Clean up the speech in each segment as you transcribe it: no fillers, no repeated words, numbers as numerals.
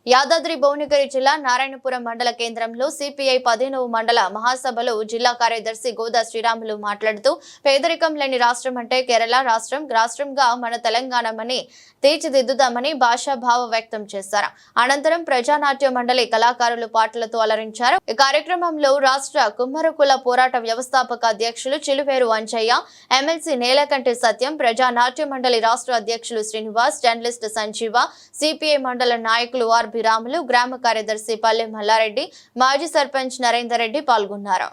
యాదాద్రి భువనగిరి జిల్లా నారాయణపురం మండల కేంద్రంలో సిపిఐ 15వ మండల మహాసభలో జిల్లా కార్యదర్శి గోదా శ్రీరాములు మాట్లాడుతూ పేదరికం లేని రాష్ట్రం అంటే కేరళ రాష్ట్రంగా మన తెలంగాణమని తీర్చిదిద్దుదామని భాషాభావ వ్యక్తం చేశారు. అనంతరం ప్రజానాట్య మండలి కళాకారులు పాటలతో అలరించారు. ఈ కార్యక్రమంలో రాష్ట్ర కుమ్మరకుల పోరాట వ్యవస్థాపక అధ్యక్షులు చిలువేరు అంజయ్య, ఎమ్మెల్సీ నేలకంటి సత్యం, ప్రజానాట్య మండలి రాష్ట్ర అధ్యక్షులు శ్రీనివాస్, జర్నలిస్ట్ సంజీవ, సిపిఐ మండల నాయకులు రాములు, గ్రామ కార్యదర్శి పల్లె మల్లారెడ్డి, మాజీ సర్పంచ్ నరేందర్ రెడ్డి పాల్గొన్నారు.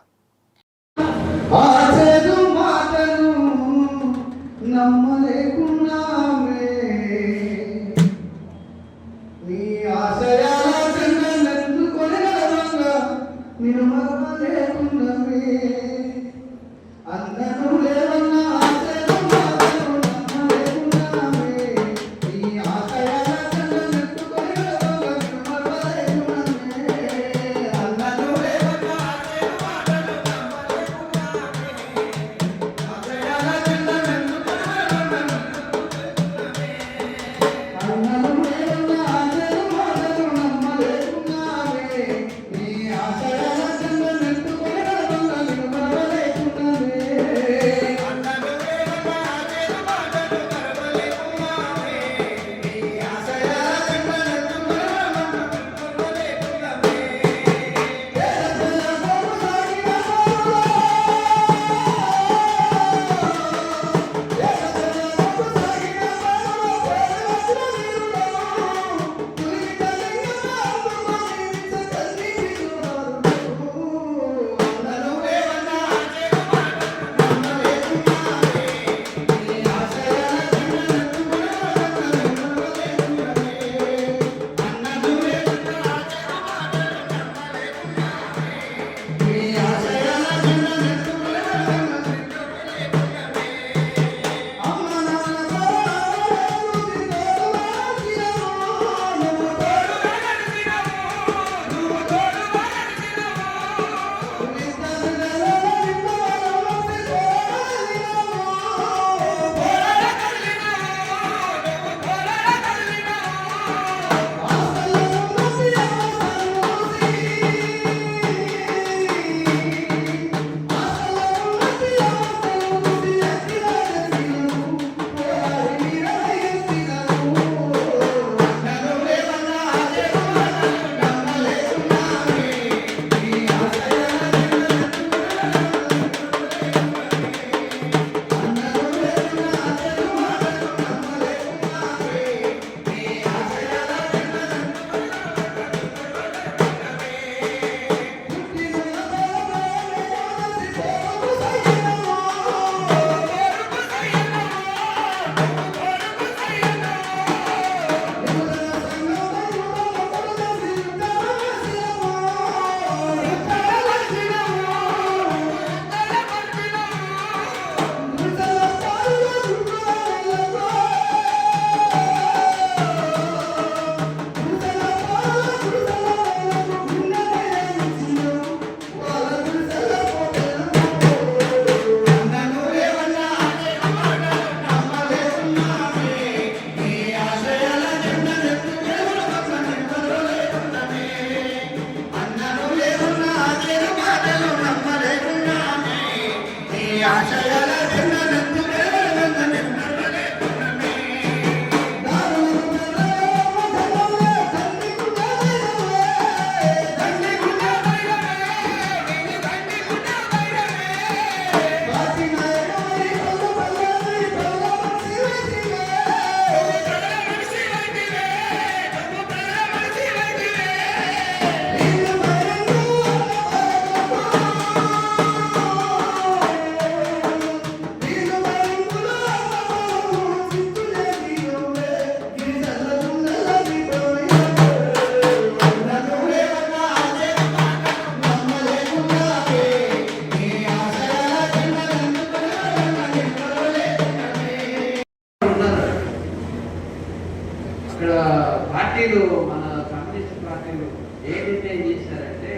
పార్టీలు మన కమ్యూనిస్ట్ పార్టీలు ఏ నిర్ణయం చేశారంటే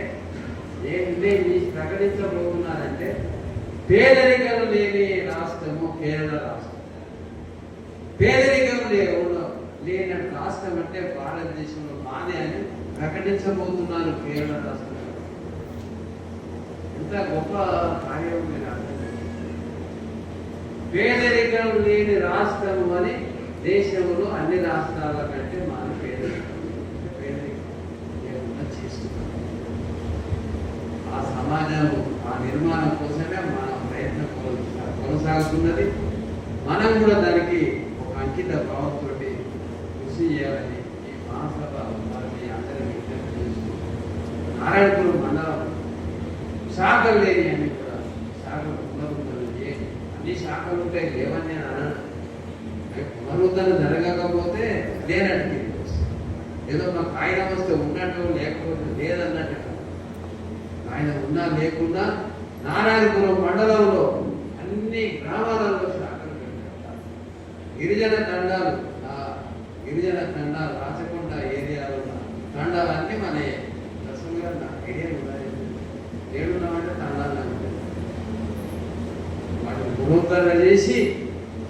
ప్రకటించబోతున్నారంటే పేదరికం లేని రాష్ట్రము కేరళ రాష్ట్రం. పేదరికం లేని రాష్ట్రం అంటే భారతదేశంలో మాదే అని ప్రకటించబోతున్నారు కేరళ రాష్ట్రం. ఎంత గొప్ప కార్యం మీరు అర్థం చేసుకోండి. పేదరికం లేని రాష్ట్రం అని దేశంలో అన్ని రాష్ట్రాల కంటే మన పేదరికం లేకుండా చేస్తున్నాం. ఆ సమాజం ఆ నిర్మాణం కోసమే మన ప్రయత్నం కొనసాగుతున్నది. మనం కూడా దానికి ఒక అంకిత భావంతో కృషి చేయాలని ఈ మహాసభ వారిని అందరినీ విజ్ఞప్తి చేస్తూ నారాయణపురం మండలం శాఖలు లేని అన్ని కూడా శాఖలు పునరుద్ధరణ అన్ని శాఖలు ఉంటాయి లేవని నేను అనను. పునరుద్ధరణ జరగకపోతే లేనట్టు ఏదో మా కాగితం వస్తే ఉన్నట్టు లేకపోతే లేదన్నట్టు ఆయన ఉన్నా లేకున్నా నారాయణపురం మండలంలో అన్ని గ్రామాలలో శాఖలు పెట్టారు. గిరిజన తండాలు రాచకొండ ఏరియాలో ఉన్న తండాలన్నీ మన దశలుగా నా ఐడియా ఉన్నాయి. ఏడున్నామంటే తండాలు వాటిని పునరుద్ధరణ చేసి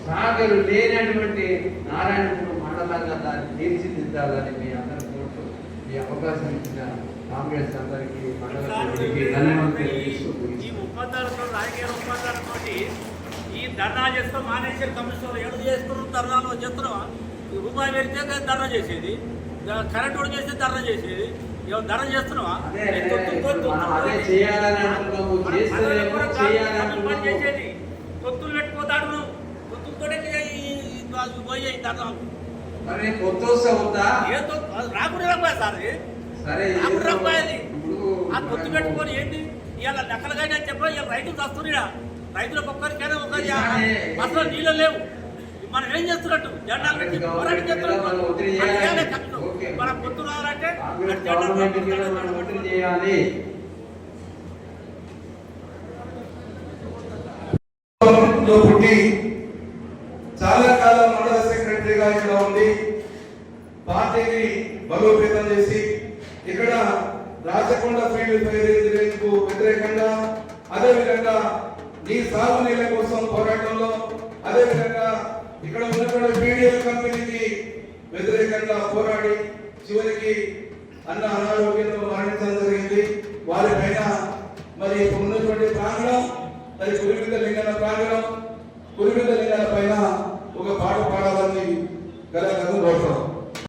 శాఖలు లేనటువంటి నారాయణపురం మండలంగా దాన్ని తీర్చిదిద్దాలని మీ అందరి కోర్టు ఈ అవకాశం ఇచ్చిన కాంగ్రెస్ అందరికీ మండలానికి ధన్యవాదాలు తెలియజేస్తూ ఈ ఒప్పందాలతో రాజకీయ ఒప్పందాలతో ఈ ధర్నా చేస్తాం మానేశ్వర కమిషనర్ ఏడు చేస్తున్నారు ధర్నాలు చేస్తున్నావా? రూపాయి పెడితే ధర్నా చేసేది, కరెంట్ కూడా చేస్తే ధర్నా చేసేది. ధర్నా చేస్తున్నావా? చేసేది తొత్తులు పెట్టుకోతాడు నువ్వు. తొత్తులతో పోయి ధర్నాలు రాకుండా సార్ రాకపోయేది. ఆ తొత్తు పెట్టుకొని ఏంటి ఇవాళ లెక్కలుగా చెప్పడం ఇవాళ రైతులు వస్తున్నాడా? రైతులకు ఒక్కరికైనా ఒకరి అసలు నీళ్ళు లేవు. మనం ఏం చేస్తున్నట్టు జెండాలు పెట్టి పోరాటం చేస్తున్నట్టు మన పొత్తు రావాలంటే పుట్టి చాలా కాలం మండల సెక్రటరీగా ఇక్కడ ఉంది. పార్టీని బలోపేతం చేసి ఇక్కడ రాచకొండ ఫీల్డ్ ఫైర్ ఇంజనీరింగ్ కు వ్యతిరేకంగా, అదేవిధంగా నీ సాగునీళ్ళ కోసం పోరాటంలో, అదేవిధంగా ఇక్కడ ఉన్నటువంటి పీడిఎల్ కంపెనీకి వ్యతిరేకంగా పోరాడి చివరికి అన్న అనారోగ్యంతో మరణించడం జరిగింది. వారిపైన మరి ఉన్నటువంటి ప్రాంగణం, మరి కురిమిద లింగన ప్రాంగణం, కురిమిద లింగన పైన ఒక పాట పాడాలని గల కోరుతాం.